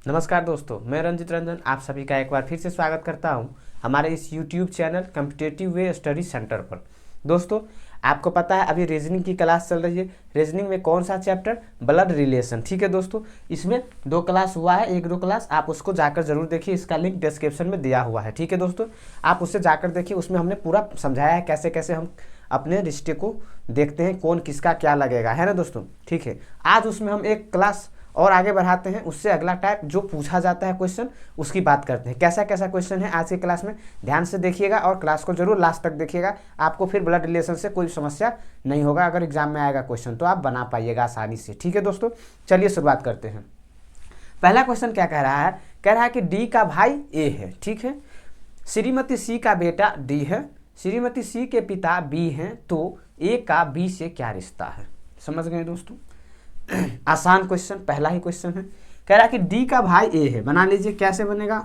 नमस्कार दोस्तों, मैं रंजित रंजन आप सभी का एक बार फिर से स्वागत करता हूं हमारे इस YouTube channel competitive way study centre पर। दोस्तों, आपको पता है अभी रीजनिंग की क्लास चल रही है। रीजनिंग में कौन सा चैप्टर? Blood relation. ठीक है दोस्तों, इसमें 2 क्लास हुआ है, 1-2 क्लास आप उसको जाकर जरूर देखिए। इसका लिंक डिस्क्रिप्शन में दिया हुआ है। ठीक है दोस्तों, आप उससे जाकर देखिए। उसमें हमने पूरा समझाया है कैसे कैसे हम अपने रिश्ते को देखते हैं, कौन किसका क्या लगेगा, है ना दोस्तों। ठीक है, आज उसमें हम एक क्लास और आगे बढ़ाते हैं। उससे अगला टाइप जो पूछा जाता है क्वेश्चन, उसकी बात करते हैं। कैसा कैसा क्वेश्चन है आज की क्लास में, ध्यान से देखिएगा और क्लास को जरूर लास्ट तक देखिएगा। आपको फिर ब्लड रिलेशन से कोई समस्या नहीं होगा। अगर एग्जाम में आएगा क्वेश्चन तो आप बना पाइएगा आसानी से। ठीक है दोस्तों, चलिए शुरुआत करते हैं। पहला क्वेश्चन क्या कह रहा है? कह रहा है कि डी का भाई ए है। ठीक है, श्रीमती सी का बेटा डी है, श्रीमती सी के पिता बी हैं, तो ए का बी से क्या रिश्ता है? समझ गए दोस्तों, आसान क्वेश्चन, पहला ही क्वेश्चन है। कह रहा कि डी का भाई ए है। बना लीजिए, कैसे बनेगा?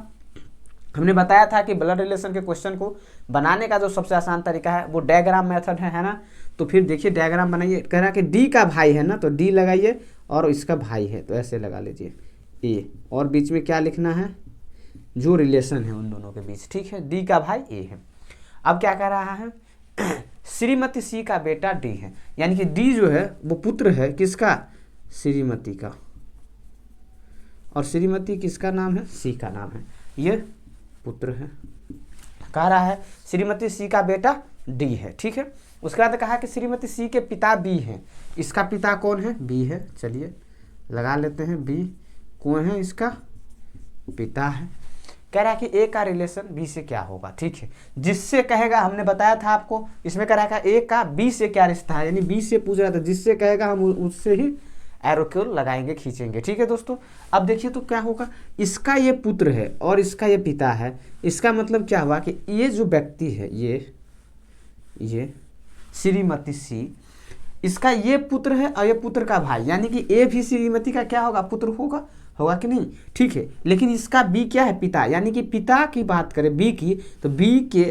हमने बताया था कि ब्लड रिलेशन के क्वेश्चन को बनाने का जो सबसे आसान तरीका है वो डायग्राम मेथड है ना। तो फिर देखिए डायग्राम बनाइए। कह रहा कि डी का भाई है ना, तो डी लगाइए और इसका भाई है तो ऐसे लगा लीजिए ए, और बीच में क्या लिखना है? जो रिलेशन है उन दोनों के बीच। ठीक है, डी का भाई ए है। अब क्या कह रहा है? श्रीमती सी का बेटा डी है, यानी कि डी जो है वो पुत्र है किसका? श्रीमती का। और श्रीमती किसका नाम है? सी का नाम है। ये पुत्र है। कह रहा है श्रीमती सी का बेटा डी है। ठीक है, उसके बाद कहा कि श्रीमती सी के पिता बी हैं। इसका पिता कौन है? बी है। चलिए लगा लेते हैं, बी कौन है? इसका पिता है। कह रहा है कि ए का रिलेशन बी से क्या होगा? ठीक है, जिससे कहेगा, हमने बताया था आपको, इसमें कह रहा है ए का बी से क्या रिश्ता है, यानी बी से पूछ रहा था, जिससे कहेगा हम उससे ही एरो को लगाएंगे, खींचेंगे। ठीक है दोस्तों, अब देखिए तो क्या होगा? इसका ये पुत्र है और इसका ये पिता है। इसका मतलब क्या हुआ कि ये जो व्यक्ति है, ये श्रीमती सी, इसका ये पुत्र है और ये पुत्र का भाई, यानी कि ए भी श्रीमती का क्या होगा? पुत्र होगा। होगा कि नहीं? ठीक है, लेकिन इसका बी क्या है? पिता। यानी कि पिता की बात करें बी की, तो बी के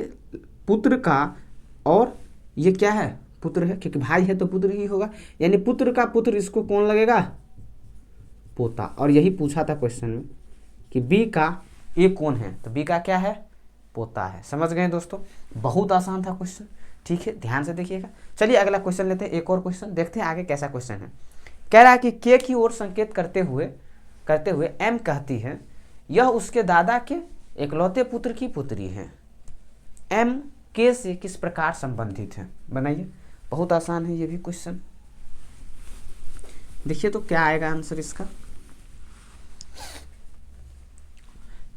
पुत्र का, और ये क्या है? पुत्र है, क्योंकि भाई है तो पुत्र ही होगा। यानी पुत्र का पुत्र, इसको कौन लगेगा? पोता। और यही पूछा था क्वेश्चन में कि बी का ए कौन है, तो बी का क्या है? पोता है। समझ गए दोस्तों, बहुत आसान था क्वेश्चन। ठीक है, ध्यान से देखिएगा। चलिए अगला क्वेश्चन लेते हैं, एक और क्वेश्चन देखते हैं आगे कैसा क्वेश्चन है। कह रहा है कि के की ओर संकेत करते हुए एम कहती है यह उसके दादा के इकलौते पुत्र की पुत्री है। एम के से किस प्रकार संबंधित है? बनाइए, बहुत आसान है ये भी क्वेश्चन। देखिए तो क्या आएगा आंसर इसका।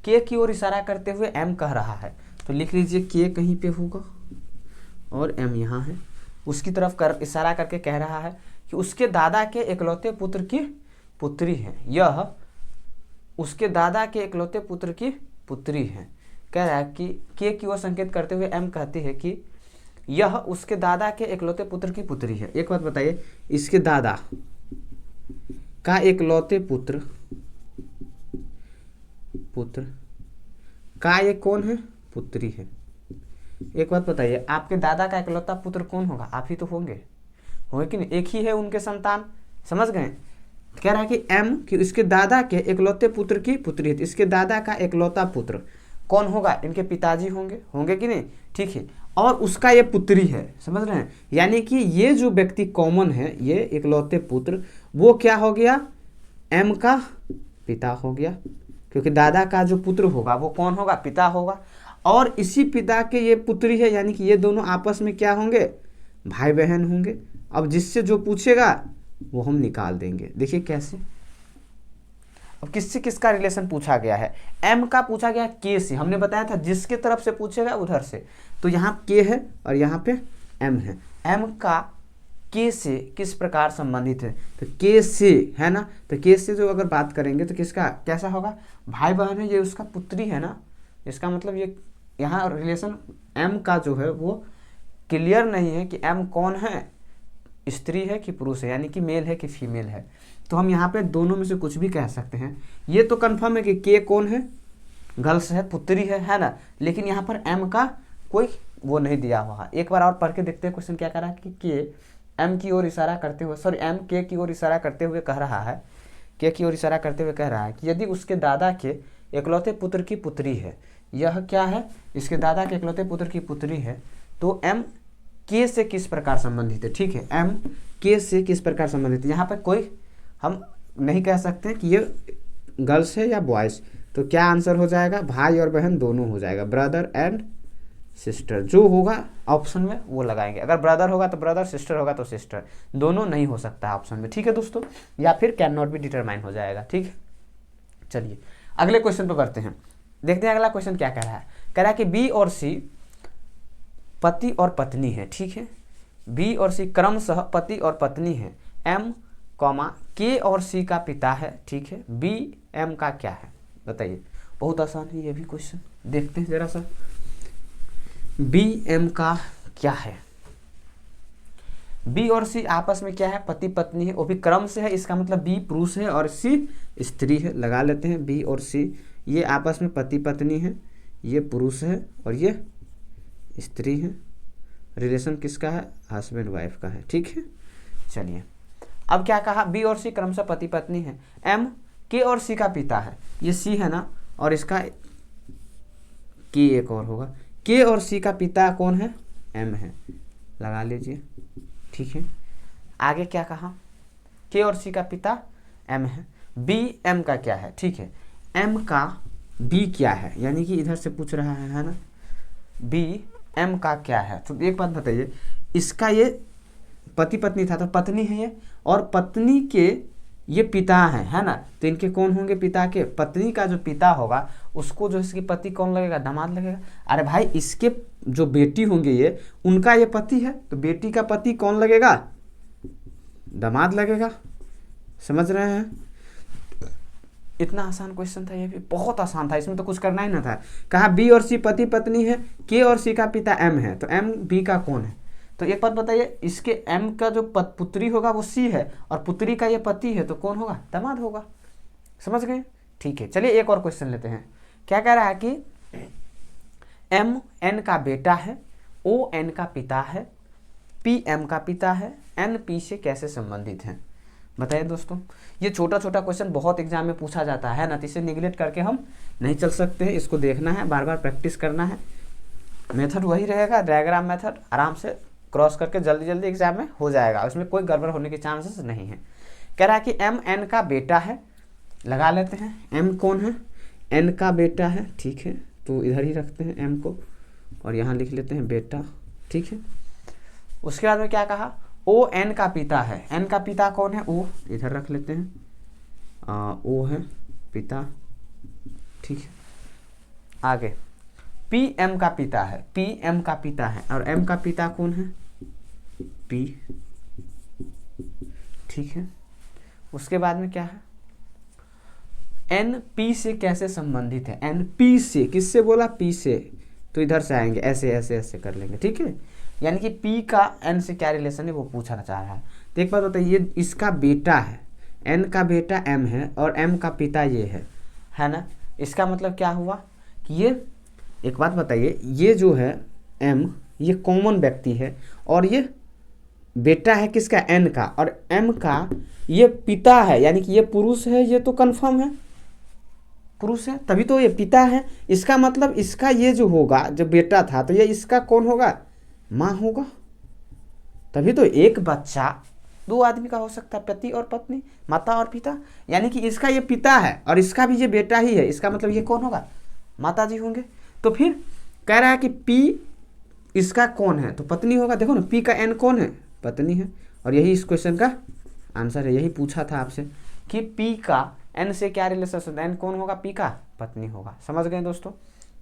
के की ओर इशारा करते हुए एम कह रहा है, तो लिख लीजिए के कहीं पे होगा और एम यहाँ है। उसकी तरफ इशारा करके कह रहा है कि उसके दादा के इकलौते पुत्र की पुत्री है। यह उसके दादा के इकलौते पुत्र की पुत्री है। कह रहा है कि के की ओर संकेत करते हुए एम कहती है कि यह उसके दादा के इकलौते पुत्र की पुत्री है। एक बात बताइए, इसके दादा का इकलौते पुत्र का ये कौन है? पुत्री है। एक बात बताइए, आपके दादा का इकलौता पुत्र कौन होगा? आप ही तो होंगे कि नहीं? एक ही है उनके संतान। समझ गए? कह रहा है कि एम कि इसके दादा के इकलौते पुत्र की पुत्री है। इसके दादा का इकलौता पुत्र कौन होगा? इनके पिताजी होंगे कि नहीं? ठीक है, और उसका ये पुत्री है। समझ रहे हैं? यानी कि ये जो व्यक्ति कॉमन है, ये इकलौते पुत्र, वो क्या हो गया? एम का पिता हो गया, क्योंकि दादा का जो पुत्र होगा वो कौन होगा? पिता होगा। और इसी पिता के ये पुत्री है, यानी कि ये दोनों आपस में क्या होंगे? भाई बहन होंगे। अब जिससे जो पूछेगा वो हम निकाल देंगे। देखिए कैसे। अब किससे किसका रिलेशन पूछा गया है? एम का पूछा गया के से। हमने बताया था जिसके तरफ से पूछेगा उधर से, तो यहाँ के है और यहाँ पे एम है। एम का के से किस प्रकार संबंधित है? तो के से, है ना, तो के से जो अगर बात करेंगे तो किसका कैसा होगा? भाई बहन है, ये उसका पुत्री है ना। इसका मतलब ये यहाँ रिलेशन एम का जो है वो क्लियर नहीं है कि एम कौन है, स्त्री है कि पुरुष है, यानी कि मेल है कि फीमेल है। तो हम यहाँ पे दोनों में से कुछ भी कह सकते हैं। ये तो कंफर्म है कि के कौन है? गर्ल्स है, पुत्री है ना। लेकिन यहाँ पर एम का कोई वो नहीं दिया हुआ। एक बार और पढ़ के देखते हैं क्वेश्चन क्या कह रहा है कि के एम की ओर इशारा करते हुए, एम के की ओर इशारा करते हुए कह रहा है के की ओर इशारा करते हुए कह रहा है कि यदि उसके दादा के इकलौते पुत्र की पुत्री है, यह क्या है, इसके दादा के इकलौते पुत्र की पुत्री है, तो एम के से किस प्रकार संबंधित है। ठीक है, एम के से किस प्रकार संबंधित है। यहाँ पर कोई हम नहीं कह सकते कि ये गर्ल्स है या बॉयज़, तो क्या आंसर हो जाएगा, भाई और बहन दोनों हो जाएगा, ब्रदर एंड सिस्टर। जो होगा ऑप्शन में वो लगाएंगे, अगर ब्रदर होगा तो ब्रदर, सिस्टर होगा तो सिस्टर, दोनों नहीं हो सकता है ऑप्शन में। ठीक है दोस्तों, या फिर कैन नॉट बी डिटरमाइन हो जाएगा। ठीक है, चलिए अगले क्वेश्चन पर बढ़ते हैं, देखते हैं अगला क्वेश्चन क्या कह रहा है। कह रहा है कि बी और सी पति और पत्नी है। ठीक है, बी और सी क्रमशः पति और पत्नी है, एम कॉमा के और सी का पिता है। ठीक है, बी एम का क्या है, बताइए। बहुत आसान है ये भी क्वेश्चन, देखते हैं जरा सा। बी एम का क्या है, बी और सी आपस में क्या है, पति पत्नी है, वो भी क्रम से है, इसका मतलब बी पुरुष है और सी स्त्री है। लगा लेते हैं बी और सी, ये आपस में पति पत्नी है, ये पुरुष है और ये स्त्री है। रिलेशन किसका है, हस्बैंड वाइफ का है। ठीक है, चलिए अब क्या कहा, बी और सी क्रमशः पति पत्नी है, एम के और सी का पिता है, ये सी है ना, और इसका के एक और होगा, के और सी का पिता कौन है, एम है, लगा लीजिए। ठीक है, आगे क्या कहा, के और सी का पिता एम है, बी एम का क्या है। ठीक है, एम का बी क्या है, यानी कि इधर से पूछ रहा है ना, बी एम का क्या है। तो एक बात बताइए, इसका ये पति पत्नी था तो पत्नी है ये, और पत्नी के ये पिता है ना, तो इनके कौन होंगे पिता के, पत्नी का जो पिता होगा उसको जो इसके पति कौन लगेगा, दामाद लगेगा। अरे भाई इसके जो बेटी होंगे ये, उनका ये पति है, तो बेटी का पति कौन लगेगा, दामाद लगेगा। समझ रहे हैं, इतना आसान क्वेश्चन था, ये भी बहुत आसान था, इसमें तो कुछ करना ही ना था। कहा बी और सी पति पत्नी है, के और सी का पिता एम है, तो एम बी का कौन है। तो एक बात बताइए, इसके एम का जो पुत्री होगा वो सी है, और पुत्री का ये पति है, तो कौन होगा, दामाद होगा। समझ गए, ठीक है। चलिए एक और क्वेश्चन लेते हैं। क्या कह रहा है कि एम एन का बेटा है, ओ एन का पिता है, पी एम का पिता है, एन पी से कैसे संबंधित है। बताइए दोस्तों, ये छोटा छोटा क्वेश्चन बहुत एग्जाम में पूछा जाता है ना, तो इसे निगलेक्ट करके हम नहीं चल सकते हैं, इसको देखना है, बार बार प्रैक्टिस करना है। मेथड वही रहेगा, डायग्राम मेथड, आराम से क्रॉस करके जल्दी जल्दी एग्जाम में हो जाएगा, उसमें कोई गड़बड़ होने के चांसेस नहीं है। कह रहा है कि एम एन का बेटा है, लगा लेते हैं, एम कौन है, एन का बेटा है। ठीक है, तो इधर ही रखते हैं एम को, और यहाँ लिख लेते हैं बेटा। ठीक है, उसके बाद में क्या कहा, ओ एन का पिता है, एन का पिता कौन है, ओ, इधर रख लेते हैं, ओ है पिता। ठीक है, आगे पी एम का पिता है, पी एम का पिता है, और एम का पिता कौन है, पी। ठीक है, उसके बाद में क्या है, एन पी से कैसे संबंधित है, एन पी से, किससे बोला, पी से, तो इधर से आएंगे, ऐसे ऐसे ऐसे कर लेंगे। ठीक है, यानी कि पी का एन से क्या रिलेशन है वो पूछना चाह रहा है। तो एक बात बताइए, ये इसका बेटा है, एन का बेटा एम है, और एम का पिता ये है ना, इसका मतलब क्या हुआ कि ये, एक बात बताइए, ये जो है एम, ये कॉमन व्यक्ति है, और ये बेटा है किसका, एन का, और एम का ये पिता है, यानी कि ये पुरुष है, ये तो कंफर्म है पुरुष है, तभी तो ये पिता है। इसका मतलब इसका ये जो होगा, जो बेटा था, तो ये इसका कौन होगा, माँ होगा। तभी तो एक बच्चा दो आदमी का हो सकता है, पति और पत्नी, माता और पिता, यानी कि इसका ये पिता है और इसका भी ये बेटा ही है, इसका मतलब ये कौन होगा, माता जी होंगे। तो फिर कह रहा है कि पी इसका कौन है, तो पत्नी होगा। देखो ना, पी का एन कौन है, पत्नी है, और यही इस क्वेश्चन का आंसर है। यही पूछा था आपसे कि पी का एन से क्या रिलेशन, एन कौन होगा, पी का पत्नी होगा। समझ गए दोस्तों,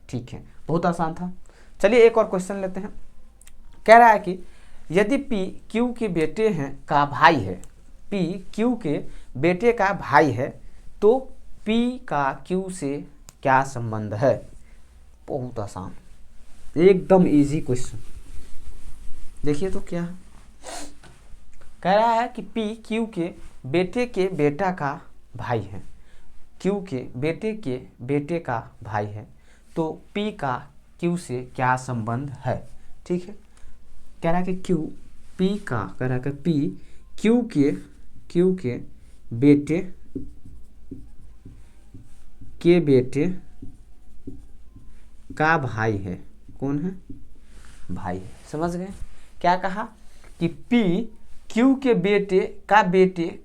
ठीक है, बहुत आसान था। चलिए एक और क्वेश्चन लेते हैं। कह रहा है कि यदि पी क्यू के बेटे हैं का भाई है, पी क्यू के बेटे का भाई है, तो पी का क्यू से क्या संबंध है। बहुत आसान, एकदम इजी क्वेश्चन। देखिए तो क्या कह रहा है कि पी क्यू के बेटा का भाई है, क्यू के बेटे का भाई है, तो पी का क्यू से क्या संबंध है। ठीक है, कह रहा है कि क्यू पी का, कह रहा है कि पी क्यू के बेटे के बेटे का भाई है। कौन है? भाई है। समझ गए? क्या कहा कि P Q के बेटे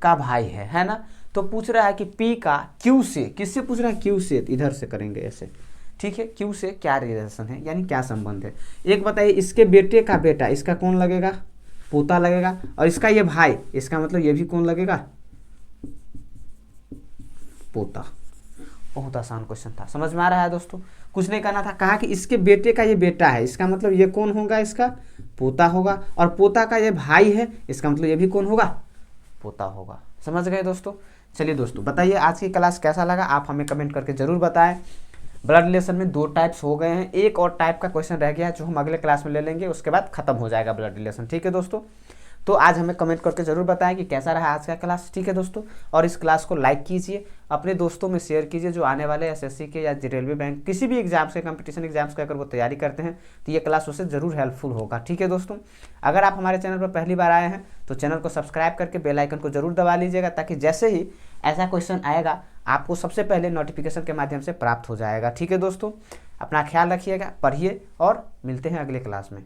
का भाई है ना। तो पूछ रहा है कि P का Q से, किससे पूछ रहा है? Q से। इधर से करेंगे ऐसे, ठीक है। Q से क्या रिलेशन है, यानी क्या संबंध है। एक बताइए, इसके बेटे का बेटा, इसका कौन लगेगा? पोता लगेगा। और इसका ये भाई, इसका मतलब ये भी कौन लगेगा? पोता। बहुत आसान क्वेश्चन था, समझ में आ रहा है दोस्तों? कुछ नहीं करना था, कहा कि इसके बेटे का ये बेटा है, इसका मतलब ये कौन होगा? इसका पोता होगा। और पोता का ये भाई है, इसका मतलब ये भी कौन होगा? पोता होगा। समझ गए दोस्तों? चलिए दोस्तों, बताइए आज की क्लास कैसा लगा, आप हमें कमेंट करके जरूर बताएं। ब्लड रिलेशन में 2 टाइप्स हो गए हैं, एक और टाइप का क्वेश्चन रह गया है जो हम अगले क्लास में ले लेंगे, उसके बाद खत्म हो जाएगा ब्लड रिलेशन। ठीक है दोस्तों? तो आज हमें कमेंट करके जरूर बताएं कि कैसा रहा आज का क्लास। ठीक है दोस्तों? और इस क्लास को लाइक कीजिए, अपने दोस्तों में शेयर कीजिए जो आने वाले एसएससी के या रेलवे बैंक किसी भी एग्जाम्स के, कंपटीशन एग्जाम्स के अगर वो तैयारी करते हैं तो ये क्लास उससे जरूर हेल्पफुल होगा। ठीक है दोस्तों? अगर आप हमारे चैनल पर पहली बार आए हैं तो चैनल को सब्सक्राइब करके बेल आइकन को जरूर दबा लीजिएगा, ताकि जैसे ही ऐसा क्वेश्चन आएगा आपको सबसे पहले नोटिफिकेशन के माध्यम से प्राप्त हो जाएगा। ठीक है दोस्तों? अपना ख्याल रखिएगा, पढ़िए और मिलते हैं अगले क्लास में।